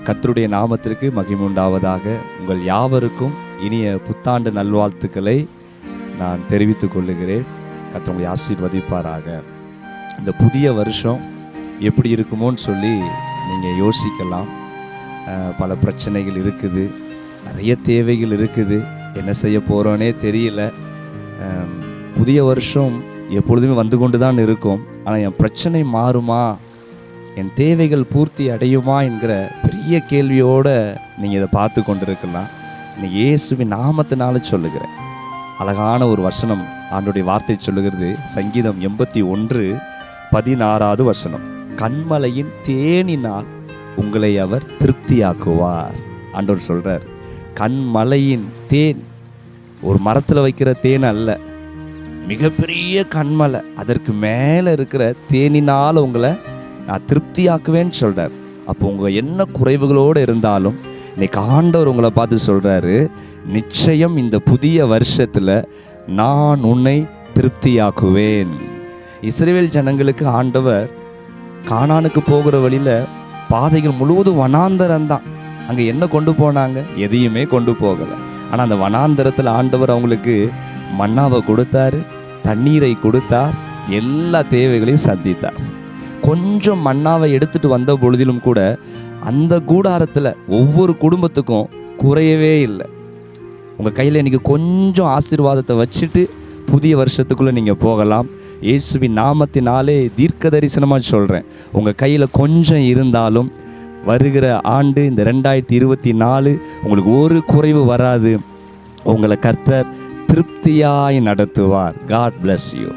கர்த்தருடைய நாமத்திற்கு மகிமை உண்டாவதாக. உங்கள் யாவருக்கும் இனிய புத்தாண்டு நல்வாழ்த்துக்களை நான் தெரிவித்துக் கொள்ளுகிறேன். கர்த்தர் உங்களை ஆசீர்வதிப்பாராக. இந்த புதிய வருஷம் எப்படி இருக்குமோன்னு சொல்லி நீங்கள் யோசிக்கலாம். பல பிரச்சனைகள் இருக்குது, நிறைய தேவைகள் இருக்குது, என்ன செய்ய போகிறோன்னே தெரியல. புதிய வருஷம் எப்பொழுதுமே வந்து கொண்டு தான் இருக்கும். ஆனால் என் பிரச்சனை மாறுமா, என் தேவைகள் பூர்த்தி அடையுமா என்கிற பெரிய கேள்வியோடு நீங்கள் இதை பார்த்து கொண்டு இருக்கலாம். இன்னைக்கு இயேசுவின் நாமத்தினால சொல்லுகிறேன். அழகான ஒரு வசனம் ஆண்டவருடைய வார்த்தை சொல்லுகிறது. சங்கீதம் 81:16 கண்மலையின் தேனினால் உங்களை அவர் திருப்தியாக்குவார். ஆண்டவர் சொல்கிறார், கண்மலையின் தேன் ஒரு மரத்தில் வைக்கிற தேன் அல்ல, மிகப்பெரிய கண்மலை, அதற்கு மேலே இருக்கிற தேனினால் உங்களை நான் திருப்தியாக்குவேன்னு சொல்கிறார். அப்போ உங்கள் என்ன குறைவுகளோடு இருந்தாலும் இன்னைக்கு ஆண்டவர் உங்களை பார்த்து சொல்கிறாரு, நிச்சயம் இந்த புதிய வருஷத்தில் நான் உன்னை திருப்தியாக்குவேன். இஸ்ரவேல் ஜனங்களுக்கு ஆண்டவர் கானானுக்கு போகிற வழியில் பாதைகள் முழுவதும் வனாந்தரம்தான். அங்கே என்ன கொண்டு போனாங்க? எதையுமே கொண்டு போகலை. ஆனால் அந்த வனாந்தரத்தில் ஆண்டவர் அவங்களுக்கு மன்னாவை கொடுத்தாரு, தண்ணீரை கொடுத்தார், எல்லா தேவைகளையும் சந்தித்தார். கொஞ்சம் மன்னாவை எடுத்துகிட்டு வந்த பொழுதிலும் கூட அந்த கூடாரத்தில் ஒவ்வொரு குடும்பத்துக்கும் குறையவே இல்லை. உங்கள் கையில் இன்றைக்கி கொஞ்சம் ஆசீர்வாதத்தை வச்சுட்டு புதிய வருஷத்துக்குள்ளே நீங்கள் போகலாம். இயேசுவின் நாமத்தினாலே தீர்க்க தரிசனமாக சொல்கிறேன், உங்கள் கையில் கொஞ்சம் இருந்தாலும் வருகிற ஆண்டு இந்த 2024 உங்களுக்கு ஒரு குறைவு வராது. உங்களை கர்த்தர் திருப்தியாய் நடத்துவார். God bless you.